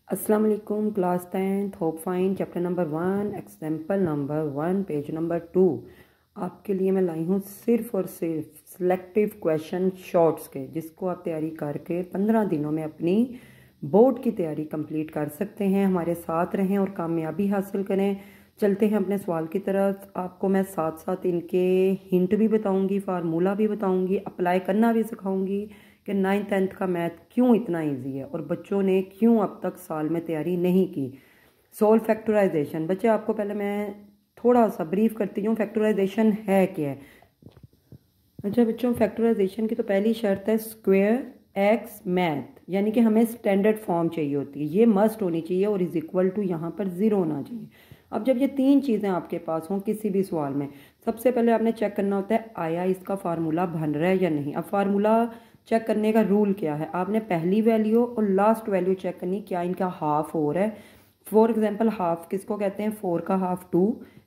अस्सलाम वालेकुम class 10th hope fine chapter number 1 example number 1 page number 2 आपके लिए मैं लाई हूँ सिर्फ और सिर्फ सिलेक्टिव क्वेश्चन शॉर्ट्स के, जिसको आप तैयारी करके 15 दिनों में अपनी बोर्ड की तैयारी कंप्लीट कर सकते हैं। हमारे साथ रहें और कामयाबी हासिल करें। चलते हैं अपने सवाल की तरफ। आपको मैं साथ साथ इनके हिंट भी बताऊंगी, फार्मूला भी बताऊंगी, अप्लाई करना भी सिखाऊंगी कि 9th-10th का मैथ क्यों इतना इजी है और बच्चों ने क्यों अब तक साल में तैयारी नहीं की। Solve factorisation. बच्चे आपको पहले मैं थोड़ा सा ब्रीफ करती हूँ फैक्टराइजेशन है क्या है। अच्छा बच्चों, फैक्टराइजेशन की तो पहली शर्त है स्क्वायर एक्स मैथ, यानी कि हमें स्टैंडर्ड फॉर्म चाहिए होती है, ये मस्ट होनी चाहिए और इज इक्वल टू यहाँ पर 0 होना चाहिए। अब जब ये तीन चीज़ें आपके पास हों किसी भी सवाल में, सबसे पहले आपने चेक करना होता है आया इसका फार्मूला बन रहा है या नहीं। अब फार्मूला चेक करने का रूल क्या है, आपने पहली वैल्यू और लास्ट वैल्यू चेक करनी, क्या इनका हाफ हो रहा है। फॉर एग्जाम्पल हाफ किसको कहते हैं, 4 का हाफ 2,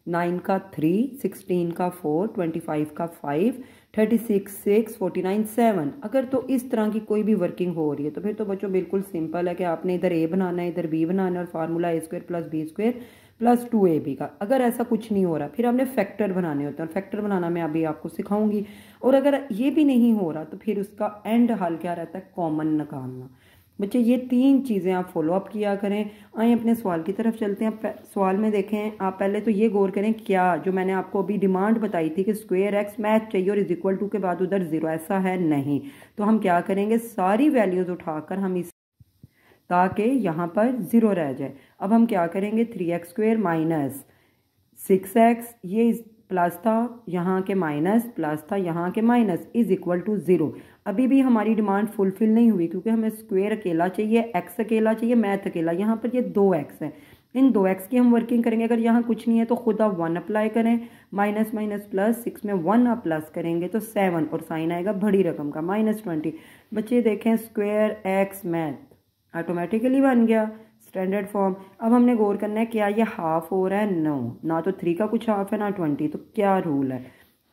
9 का 3, 16 का 4, 25 का 5, 36 6, 49 7। अगर तो इस तरह की कोई भी वर्किंग हो रही है तो फिर तो बच्चों बिल्कुल सिंपल है कि आपने इधर ए बनाना है, इधर बी बनाना है और formula A square plus B square plus 2ab का। अगर ऐसा कुछ नहीं हो रहा फिर हमने फैक्टर बनाने होते हैं और फैक्टर बनाना मैं अभी आपको सिखाऊंगी। और अगर ये भी नहीं हो रहा तो फिर उसका एंड हल क्या रहता है, कॉमन निकालना। बच्चे ये तीन चीज़ें आप फॉलो अप किया करें। आइए अपने सवाल की तरफ चलते हैं। सवाल में देखें आप पहले तो ये गौर करें, क्या जो मैंने आपको अभी डिमांड बताई थी कि स्क्वायर एक्स मैथ चाहिए और इज इक्वल टू के बाद उधर 0, ऐसा है नहीं। तो हम क्या करेंगे, सारी वैल्यूज़ उठाकर हम इस, ताकि यहाँ पर 0 रह जाए। अब हम क्या करेंगे, 3x स्क्वायर माइनस 6x, ये प्लस था यहाँ के माइनस, प्लस था यहाँ के माइनस, इज इक्वल टू 0। अभी भी हमारी डिमांड फुलफिल नहीं हुई क्योंकि हमें स्क्वायर अकेला चाहिए, एक्स अकेला चाहिए, मैथ अकेला। यहाँ पर ये 2x है, इन 2x की हम वर्किंग करेंगे। अगर यहाँ कुछ नहीं है तो खुद आप 1 अप्लाई करें, माइनस माइनस प्लस, 6 में 1 आप प्लस करेंगे तो 7 और साइन आएगा बड़ी रकम का -20। बच्चे देखें स्क्वायर एक्स मैथ ऑटोमेटिकली बन गया स्टैंडर्ड फॉर्म। अब हमने गौर करना है क्या ये हाफ हो रहा है, नो, ना तो 3 का कुछ हाफ है ना 20, तो क्या रूल है।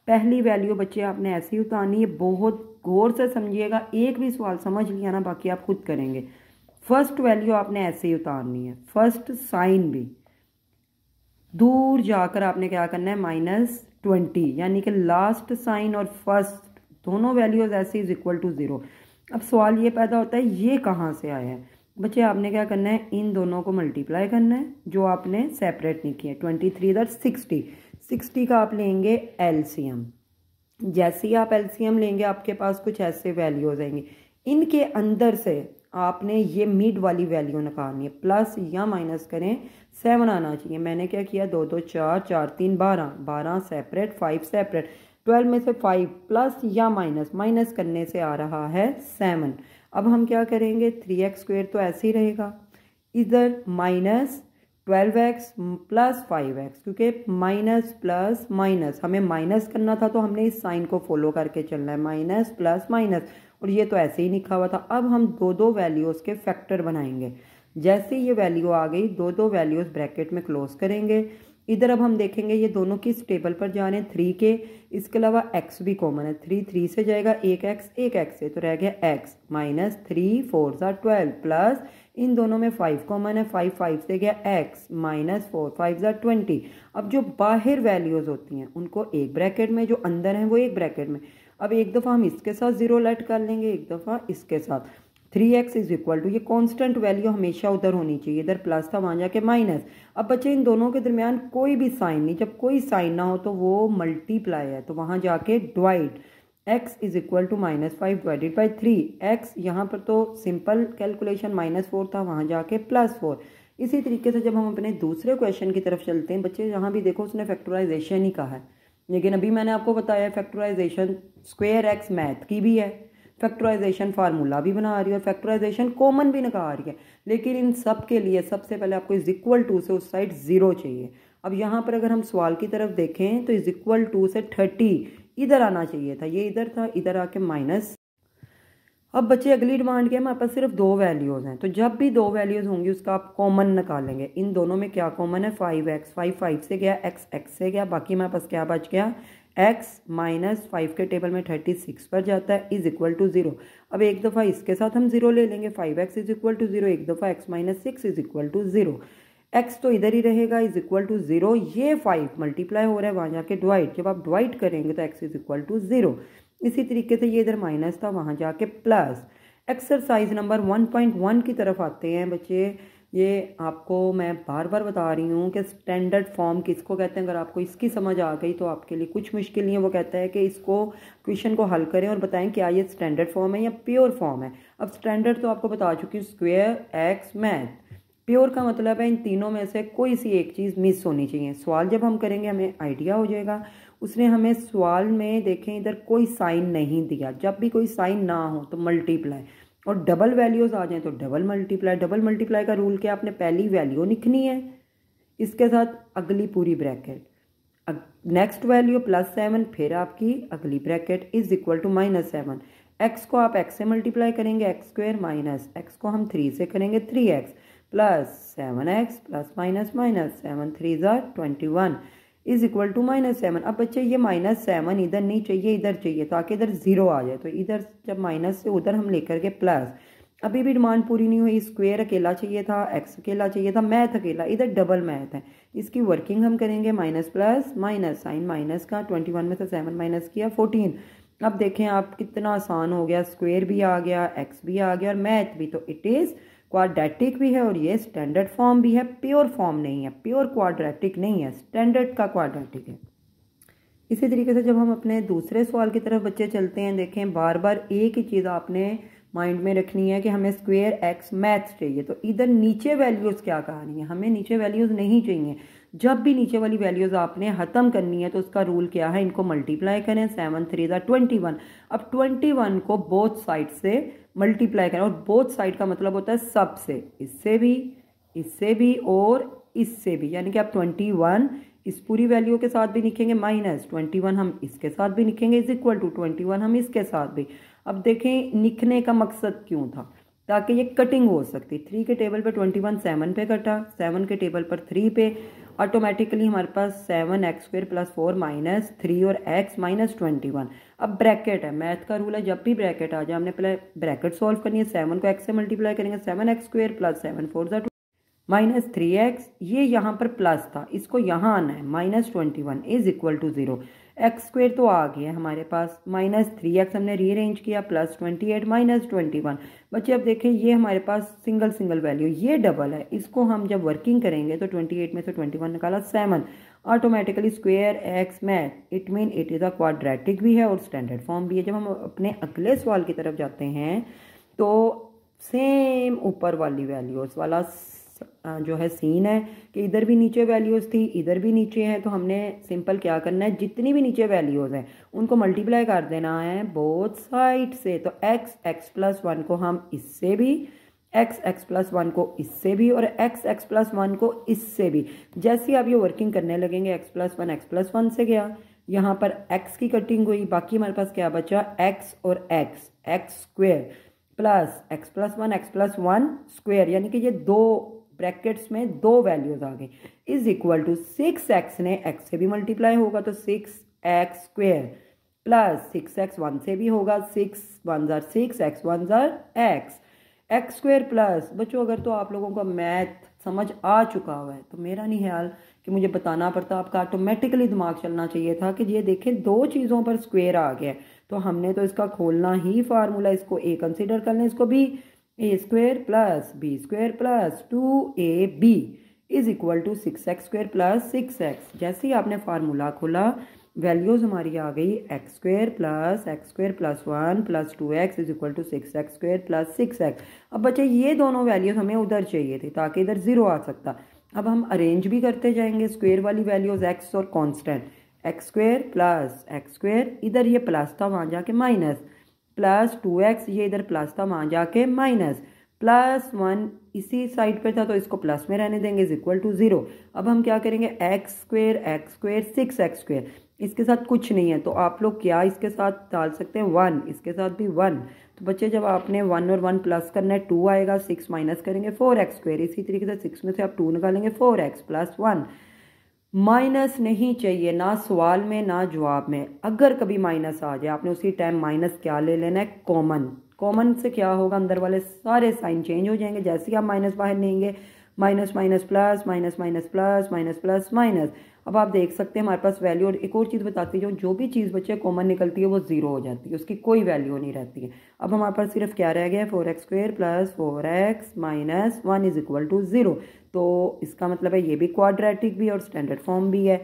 पहली वैल्यू बच्चे आपने ऐसे ही उतारनी है, बहुत गौर से समझिएगा। एक भी सवाल समझ लिया ना, बाकी आप खुद करेंगे। फर्स्ट वैल्यू आपने ऐसे ही उतारनी है, फर्स्ट साइन भी दूर जाकर आपने क्या करना है -20, यानी कि लास्ट साइन और फर्स्ट दोनों वैल्यूज ऐसे इज इक्वल टू 0। अब सवाल ये पैदा होता है ये कहाँ से आया है। बच्चे आपने क्या करना है, इन दोनों को मल्टीप्लाई करना है जो आपने सेपरेट नहीं किया। 23 इधर 60 का आप लेंगे एलसीएम। जैसे ही आप एलसीएम लेंगे आपके पास कुछ ऐसे वैल्यूज आएंगे, इनके अंदर से आपने ये मिड वाली वैल्यू निकालनी है, प्लस या माइनस करें 7 आना चाहिए। मैंने क्या किया, 2 2 4 4 3 12, 12 सेपरेट 5 सेपरेट, 12 में से 5 प्लस या माइनस, माइनस करने से आ रहा है 7। अब हम क्या करेंगे, 3x स्क्वायर तो ऐसे ही रहेगा, इधर माइनस 12x प्लस 5x, क्योंकि माइनस प्लस माइनस हमें माइनस करना था तो हमने इस साइन को फॉलो करके चलना है, माइनस प्लस माइनस, और ये तो ऐसे ही लिखा हुआ था। अब हम दो वैल्यूज़ के फैक्टर बनाएंगे। जैसे ये वैल्यू आ गई, दो वैल्यूज़ ब्रैकेट में क्लोज करेंगे। इधर अब हम देखेंगे ये दोनों किस टेबल पर जा रहे हैं, 3 के, इसके अलावा x भी कॉमन है, 3 से जाएगा, एक x से तो रह गया x माइनस 3 4 12 प्लस इन दोनों में 5 कॉमन है, 5 से गया x माइनस 4 5 20। अब जो बाहर वैल्यूज होती हैं उनको एक ब्रैकेट में, जो अंदर हैं वो एक ब्रैकेट में। अब एक दफ़ा हम इसके साथ 0 लेट कर लेंगे, एक दफ़ा इसके साथ। 3x इज इक्वल टू, ये कांस्टेंट वैल्यू हमेशा उधर होनी चाहिए, इधर प्लस था वहाँ जाके माइनस। अब बच्चे इन दोनों के दरमियान कोई भी साइन नहीं, जब कोई साइन ना हो तो वो मल्टीप्लाई है, तो वहाँ जाके divide, x is equal to -5 divided by 3। x यहाँ पर तो सिंपल कैलकुलेशन -4 था, वहाँ जाके +4। इसी तरीके से जब हम अपने दूसरे क्वेश्चन की तरफ चलते हैं बच्चे, यहाँ भी देखो उसने फैक्टराइजेशन ही कहा है, लेकिन अभी मैंने आपको बताया फैक्टराइजेशन स्क्वायर एक्स मैथ की भी है, फैक्टराइजेशन फार्मूला भी बना रही है और फैक्टराइजेशन कॉमन भी निकाल रही है। लेकिन इन सब के लिए सबसे पहले आपको इज इक्वल टू से उस साइड 0 चाहिए। अब यहाँ पर अगर हम सवाल की तरफ देखें तो इज इक्वल टू से 30 इधर आना चाहिए था, ये इधर था, इधर आके माइनस। अब बच्चे अगली डिमांड क्या है, हमारे पास सिर्फ 2 वैल्यूज़ हैं, तो जब भी 2 वैल्यूज़ होंगी उसका आप कॉमन निकालेंगे। इन दोनों में क्या कॉमन है, 5x, 5 से गया, x से गया, बाकी हमारे पास क्या बच गया, एक्स माइनस 5 के टेबल में 36 पर जाता है इज इक्वल टू 0। अब एक दफ़ा इसके साथ हम 0 ले लेंगे, 5x इज इक्वल टू 0, एक दफ़ा x माइनस 6 इज इक्वल टू 0, x तो इधर ही रहेगा इज इक्वल टू 0, ये 5 मल्टीप्लाई हो रहा है वहाँ जाके डिवाइड, जब आप डिवाइड करेंगे तो x इज इक्वल टू 0। इसी तरीके से ये इधर माइनस था वहाँ जाके प्लस। एक्सरसाइज नंबर 1.1 की तरफ आते हैं बच्चे। ये आपको मैं बार बार बता रही हूँ कि स्टैंडर्ड फॉर्म किसको कहते हैं। अगर आपको इसकी समझ आ गई तो आपके लिए कुछ मुश्किल नहीं है। वो कहता है कि इसको क्वेश्चन को हल करें और बताएं क्या ये स्टैंडर्ड फॉर्म है या प्योर फॉर्म है। अब स्टैंडर्ड तो आपको बता चुकी हूँ, स्क्वायर एक्स मैथ। प्योर का मतलब है इन तीनों में से कोई सी एक चीज़ मिस होनी चाहिए। सवाल जब हम करेंगे हमें आइडिया हो जाएगा। उसने हमें सवाल में देखें इधर कोई साइन नहीं दिया, जब भी कोई साइन ना हो तो मल्टीप्लाई, और डबल वैल्यूज आ जाएं तो डबल मल्टीप्लाई। डबल मल्टीप्लाई का रूल क्या, आपने पहली वैल्यू लिखनी है इसके साथ अगली पूरी ब्रैकेट, नेक्स्ट वैल्यू +7, फिर आपकी अगली bracket is equal to -7। X को आप एक्स से मल्टीप्लाई करेंगे एक्स स्क्वायर, माइनस एक्स को हम 3 से करेंगे 3x plus 7x plus minus minus 7 3 ज़ा 21 इज इक्वल टू -7। अब बच्चे ये -7 इधर नहीं चाहिए, इधर चाहिए ताकि इधर 0 आ जाए। तो इधर जब माइनस से उधर हम लेकर के प्लस, अभी भी डिमांड पूरी नहीं हुई। स्क्वायर अकेला चाहिए था, एक्स अकेला चाहिए था, मैथ अकेला, इधर डबल मैथ है। इसकी वर्किंग हम करेंगे minus plus minus, sign minus का 21 में से 7 माइनस किया 14। अब देखें आप कितना आसान हो गया, स्क्वायर भी आ गया, एक्स भी आ गया और मैथ भी। तो इट इज़ क्वाड्रेटिक भी है और ये स्टैंडर्ड फॉर्म भी है, प्योर फॉर्म नहीं है, प्योर क्वाड्रेटिक नहीं है, स्टैंडर्ड का क्वाड्रेटिक है। इसी तरीके से जब हम अपने दूसरे सवाल की तरफ बच्चे चलते हैं, देखें बार बार एक ही चीज़ आपने माइंड में रखनी है कि हमें स्क्वायर एक्स मैथ चाहिए। तो इधर नीचे वैल्यूज़ क्या कहानी है, हमें नीचे वैल्यूज़ नहीं चाहिए। जब भी नीचे वाली वैल्यूज़ आपने ख़त्म करनी है तो उसका रूल क्या है, इनको मल्टीप्लाई करें, 7 3 ज़ा 21। अब 21 को बोथ साइड से मल्टीप्लाई करें, और बोथ साइड का मतलब होता है सब से, इससे भी और इससे भी, यानी कि आप 21 इस पूरी वैल्यू के साथ भी लिखेंगे, माइनस 21 हम इसके साथ भी लिखेंगे, इज इक्वल टू 21 हम इसके साथ भी। अब देखें लिखने का मकसद क्यों था, ताकि ये कटिंग हो सकती। 3 के टेबल पर 21 7 पे कटा, 7 के टेबल पर 3 पे, ऑटोमेटिकली हमारे पास 7x² + 4 माइनस 3 और x माइनस 21। अब ब्रैकेट है, मैथ का रूल है जब भी ब्रैकेट आ जाए हमने पहले ब्रैकेट सॉल्व करनी है। 7 को x से मल्टीप्लाई करेंगे, 7x² + 7 4 ज़ा माइनस 3x, ये यहाँ पर प्लस था, इसको यहाँ आना है, minus 21 is equal to 0। x² तो आ गया है हमारे पास, माइनस 3x हमने रीअरेंज किया, प्लस 28 माइनस 21। बच्चे अब देखें ये हमारे पास सिंगल सिंगल वैल्यू, ये डबल है, इसको हम जब वर्किंग करेंगे तो 28 में से 21 निकाला 7, automatically square x math, it mean it is a quadratic भी है और स्टैंडर्ड फॉर्म भी है। जब हम अपने अगले सवाल की तरफ जाते हैं तो सेम ऊपर वाली वैल्यूज़ वाला जो है सीन है कि इधर भी नीचे वैल्यूज़ थी, इधर भी नीचे है। तो हमने सिंपल क्या करना है, जितनी भी नीचे वैल्यूज़ हैं उनको मल्टीप्लाई कर देना है बोथ साइड से। तो x + 1 को हम इससे भी, x + 1 को इससे भी और x + 1 को इससे भी। जैसे ही आप ये वर्किंग करने लगेंगे, x + 1 से गया, यहाँ पर x की कटिंग हुई, बाकी हमारे पास क्या बचा, x और x² plus x + 1 x + 1 square, यानी कि ये दो ब्रैकेट्स में दो वैल्यूज आ गई, इज इक्वल टू 6x ने x से भी मल्टीप्लाई होगा तो 6x² प्लस 6x 1 से भी होगा, 6 1 ज़ा 6 x 1 ज़ा x² प्लस। बच्चों अगर तो आप लोगों का मैथ समझ आ चुका हुआ है तो मेरा नहीं ख्याल कि मुझे बताना पड़ता, आपका ऑटोमेटिकली दिमाग चलना चाहिए था कि ये देखें दो चीज़ों पर स्क्वायर आ गया, तो हमने तो इसका खोलना ही फार्मूला, इसको a कंसिडर कर लें, इसको भी a² plus b² plus 2ab is equal to 6x² plus 6x। जैसे ही आपने फार्मूला खोला वैल्यूज हमारी आ गई x² plus x² plus 1 plus 2x is equal to 6x² plus 6x। अब बच्चे ये दोनों वैल्यूज हमें उधर चाहिए थी ताकि इधर 0 आ सकता। अब हम अरेंज भी करते जाएंगे, स्क्वायर वाली वैल्यूज x और कांस्टेंट, x² प्लस x², इधर ये प्लस था वहाँ जाके माइनस, प्लस 2x, ये इधर प्लस था वहाँ जाके माइनस, प्लस 1 इसी साइड पे था तो इसको प्लस में रहने देंगे, इज इक्वल टू 0। अब हम क्या करेंगे, x² 6x², इसके साथ कुछ नहीं है तो आप लोग क्या इसके साथ डाल सकते हैं 1, इसके साथ भी 1। तो बच्चे जब आपने 1 और 1 प्लस करना है 2 आएगा, 6 माइनस करेंगे 4x², इसी तरीके से 6 में से आप 2 निकालेंगे 4x प्लस 1 माइनस नहीं चाहिए, ना सवाल में ना जवाब में। अगर कभी माइनस आ जाए आपने उसी टाइम माइनस क्या ले लेना है, कॉमन। कॉमन से क्या होगा, अंदर वाले सारे साइन चेंज हो जाएंगे। जैसे ही आप माइनस बाहर लेंगे, minus minus plus, minus minus plus, minus plus minus. अब आप देख सकते हैं हमारे पास वैल्यू। और एक और चीज़ बताती हूँ, जो भी चीज़ बच्चे कॉमन निकलती है वो ज़ीरो हो जाती है, उसकी कोई वैल्यू नहीं रहती है। अब हमारे पास सिर्फ क्या रह गया, 4x² plus 4x minus 1 is equal to 0। तो इसका मतलब है ये भी क्वाड्रेटिक भी और स्टैंडर्ड फॉर्म भी है।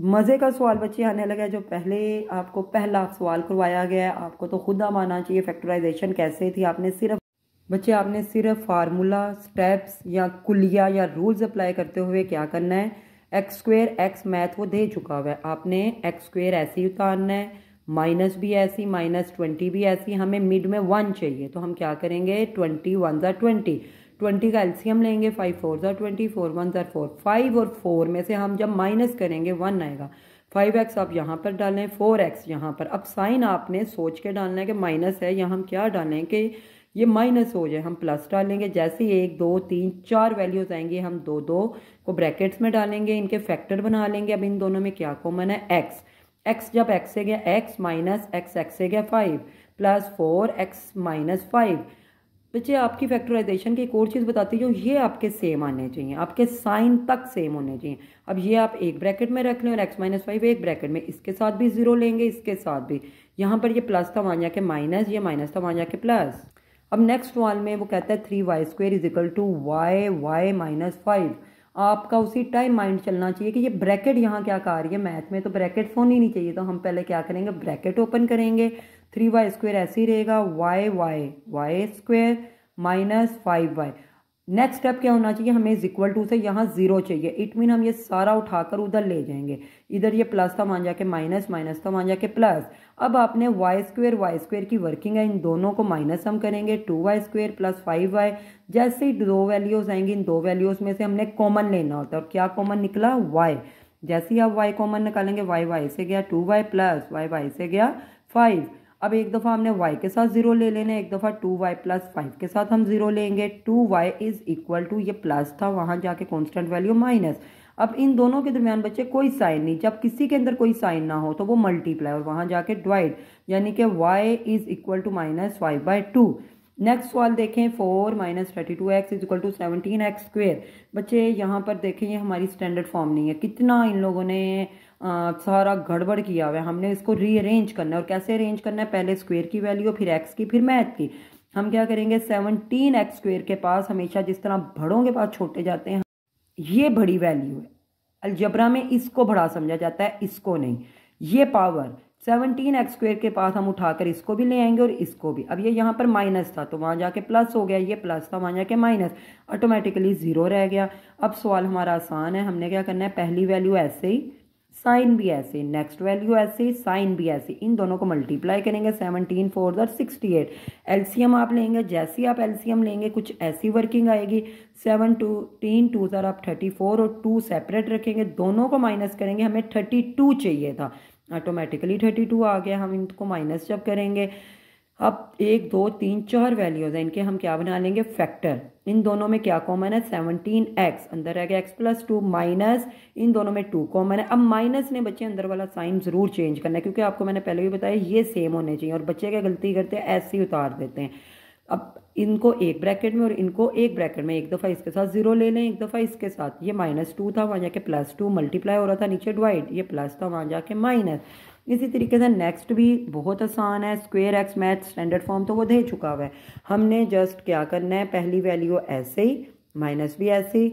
मज़े का सवाल बच्चे आने लगा है। जो पहले आपको पहला सवाल करवाया गया है, आपको तो खुद मानना चाहिए फैक्टराइजेशन कैसे थी। आपने सिर्फ फार्मूला, स्टेप्स या कुलिया या रूल्स अप्लाई करते हुए क्या करना है, x² x मैथ वो दे चुका हुआ है, आपने x² ऐसे ही उतारना है, माइनस भी ऐसी, -20 भी ऐसी। हमें मिड में 1 चाहिए, तो हम क्या करेंगे, 20 1 ज़ा 20, 20 का एलसीएम लेंगे, 5 4 ज़ा 20, 4 1 ज़ा 4, 5 और 4 में से हम जब माइनस करेंगे 1 आएगा। 5x आप यहाँ पर डालें, 4x यहाँ पर। अब साइन आपने सोच के डालना है कि माइनस है, या हम क्या डालें कि ये माइनस हो जाए, हम प्लस डालेंगे। जैसे 1 2 3 4 वैल्यूज आएंगी, हम 2 2 को ब्रैकेट्स में डालेंगे, इनके फैक्टर बना लेंगे। अब इन दोनों में क्या कॉमन है, x। x जब x से गया x माइनस x से गया 5 प्लस 4x माइनस 5। बच्चे आपकी फैक्टराइजेशन की एक और चीज़ बताती हूँ, ये आपके सेम आने चाहिए, आपके साइन तक सेम होने चाहिए। अब ये आप एक ब्रैकेट में रख लें और x माइनस 5 एक ब्रैकेट में, इसके साथ भी 0 लेंगे, इसके साथ भी। यहाँ पर ये प्लस था, वहाँ जाके माइनस, ये माइनस था, वहाँ जाके प्लस। अब नेक्स्ट सवाल में वो कहता है 3y² is equal to y minus 5। आपका उसी टाइम माइंड चलना चाहिए कि ये ब्रैकेट यहाँ क्या कर रही है, मैथ में तो ब्रैकेट होनी नहीं चाहिए। तो हम पहले क्या करेंगे, ब्रैकेट ओपन करेंगे, 3y² ऐसे ही रहेगा, y² minus 5y। Next step क्या होना चाहिए, हमें इक्वल टू से यहाँ 0 चाहिए। इट मीन हम ये सारा उठाकर उधर ले जाएंगे, इधर ये प्लस था, मान जाके माइनस, माइनस था, मान जाके प्लस। अब आपने y² की वर्किंग है, इन दोनों को माइनस हम करेंगे, 2y² प्लस 5y। जैसे ही दो वैल्यूज आएंगी, इन दो वैल्यूज में से हमने कॉमन लेना होता है, और क्या कॉमन निकला, y। जैसे ही आप y कॉमन निकालेंगे, y से गया 2y प्लस y से गया 5। अब एक दफ़ा हमने y के साथ 0 ले लेना है, एक दफ़ा 2y प्लस 5 के साथ हम 0 लेंगे। 2y इज इक्वल टू, ये प्लस था, वहाँ जाके कांस्टेंट वैल्यू माइनस। अब इन दोनों के दरमियान बच्चे कोई साइन नहीं, जब किसी के अंदर कोई साइन ना हो तो वो मल्टीप्लाई और वहाँ जाके डिवाइड, यानी कि y is equal to -5/2। Next सवाल देखें, 4 minus 32x is equal to 17x²। बच्चे यहाँ पर देखें, ये हमारी स्टैंडर्ड फॉर्म नहीं है, कितना इन लोगों ने सारा गड़बड़ किया हुआ है। हमने इसको रीअरेंज करना है, और कैसे अरेंज करना है, पहले स्क्वायर की वैल्यू, फिर x की, फिर मैथ की। हम क्या करेंगे, 17x² के पास हमेशा जिस तरह बड़ों के पास छोटे जाते हैं, ये बड़ी वैल्यू है। अलजबरा में इसको बड़ा समझा जाता है, इसको नहीं। ये पावर 17x² के पास हम उठाकर इसको भी ले आएंगे और इसको भी। अब ये यहाँ पर माइनस था तो वहाँ जाके प्लस हो गया, ये प्लस था, वहाँ जाके माइनस, ऑटोमेटिकली 0 रह गया। अब सवाल हमारा आसान है, हमने क्या करना है, पहली वैल्यू ऐसे ही, साइन भी ऐसे, नेक्स्ट वैल्यू ऐसे, साइन भी ऐसे, इन दोनों को मल्टीप्लाई करेंगे। 17 4 ज़ा 68। एलसीएम आप लेंगे, जैसे ही आप एलसीएम लेंगे कुछ ऐसी वर्किंग आएगी। 17 2 ज़ा आप 34 और 2 सेपरेट रखेंगे, दोनों को माइनस करेंगे, हमें 32 चाहिए था, ऑटोमेटिकली 32 आ गया। हम इनको माइनस जब करेंगे, अब 1 2 3 4 वैल्यूज हैं, इनके हम क्या बना लेंगे, फैक्टर। इन दोनों में क्या कॉमन है, 17x, अंदर रह गया x प्लस 2 माइनस, इन दोनों में 2 कॉमन है। अब माइनस ने बच्चे अंदर वाला साइन जरूर चेंज करना है, क्योंकि आपको मैंने पहले भी बताया ये सेम होने चाहिए, और बच्चे क्या गलती करते हैं, ऐसे ही उतार देते हैं। अब इनको एक ब्रैकेट में और इनको एक ब्रैकेट में, एक दफ़ा इसके साथ 0 ले लें, एक दफ़ा इसके साथ। ये -2 था, वहाँ जाके +2 मल्टीप्लाई हो रहा था, नीचे डिवाइड, ये प्लस था, वहाँ जाके माइनस। इसी तरीके से नेक्स्ट भी बहुत आसान है, square x math standard form तो वो दे चुका हुआ है। हमने जस्ट क्या करना है, पहली वैल्यू ऐसे ही, माइनस भी ऐसे ही,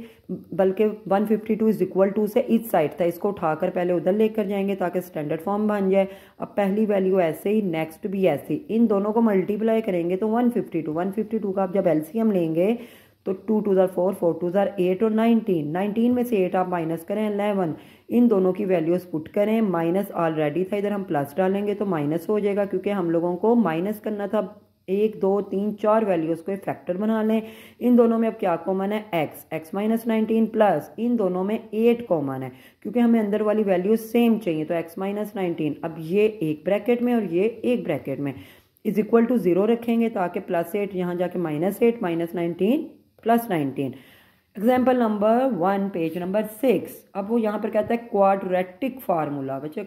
बल्कि 152 इज इक्वल टू से इस साइड था, इसको उठाकर पहले उधर लेकर जाएंगे ताकि स्टैंडर्ड फॉर्म बन जाए। अब पहली वैल्यू ऐसे ही, नेक्स्ट भी ऐसे ही, इन दोनों को मल्टीप्लाई करेंगे तो 152 का आप जब एलसीएम लेंगे तो 2 2 ज़ा 4 4 2 ज़ा 8 और 19 में से 8 आप माइनस करें 11। इन दोनों की वैल्यूज पुट करें, माइनस ऑलरेडी था, इधर हम प्लस डालेंगे तो माइनस हो जाएगा, क्योंकि हम लोगों को माइनस करना था। 1 2 3 4 वैल्यूज को एक फैक्टर बना लें। इन दोनों में अब क्या कॉमन है, x माइनस 19 प्लस, इन दोनों में 8 कॉमन है, क्योंकि हमें अंदर वाली वैल्यू सेम चाहिए, तो x माइनस 19। अब ये एक ब्रैकेट में और ये एक ब्रैकेट में, इज इक्वल टू 0 रखेंगे ताकि +8 यहाँ जाके -8 -19 +19। Example number 1 page number 6। अब वो यहाँ पर कहता है क्वाड्रेटिक फार्मूला। बच्चे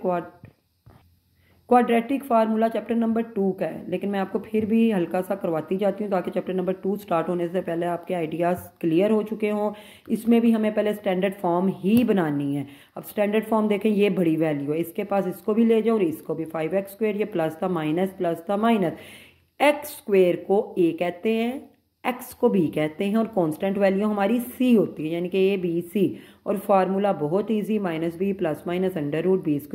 क्वाड्रेटिक फार्मूला चैप्टर नंबर 2 का है, लेकिन मैं आपको फिर भी हल्का सा करवाती जाती हूँ ताकि चैप्टर नंबर 2 स्टार्ट होने से पहले आपके आइडियाज़ क्लियर हो चुके हों। इसमें भी हमें पहले स्टैंडर्ड फॉर्म ही बनानी है। अब स्टैंडर्ड फॉर्म देखें, ये बड़ी वैल्यू है, इसके पास इसको भी ले जाओ और इसको भी। 5x², ये प्लस था माइनस, एक्स स्क्वेयर को a कहते हैं, x को b कहते हैं और कांस्टेंट वैल्यू हमारी c होती है, यानी कि a b c। और फार्मूला बहुत easy, -b plus minus √b² -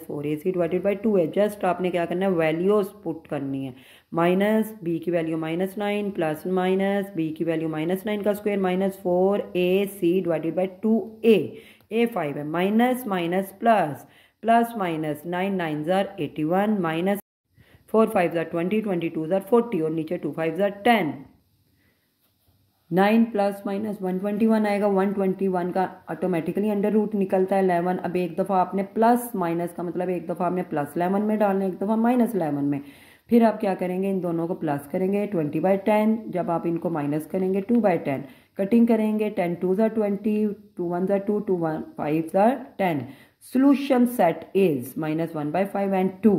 4ac/2 है। जस्ट आपने क्या करना है, वैल्यूज पुट करनी है। माइनस b की वैल्यू -9 प्लस माइनस b की वैल्यू -9 का स्क्वायर -4ac/2a। a 5 है, minus minus plus, plus minus 9 9 81 minus 4 5 20 22 40 और नीचे 2 5 10। 9 प्लस माइनस 121 आएगा। 121 का ऑटोमेटिकली अंडर रूट निकलता है 11। अब एक दफ़ा आपने प्लस माइनस का मतलब एक दफ़ा आपने प्लस 11 में डालना है, एक दफ़ा -11 में। फिर आप क्या करेंगे, इन दोनों को प्लस करेंगे 20/10। जब आप इनको माइनस करेंगे 2/10। कटिंग करेंगे 10 2 20, 2 1 2, 2 5 10। Solution set is -1/5 and 2।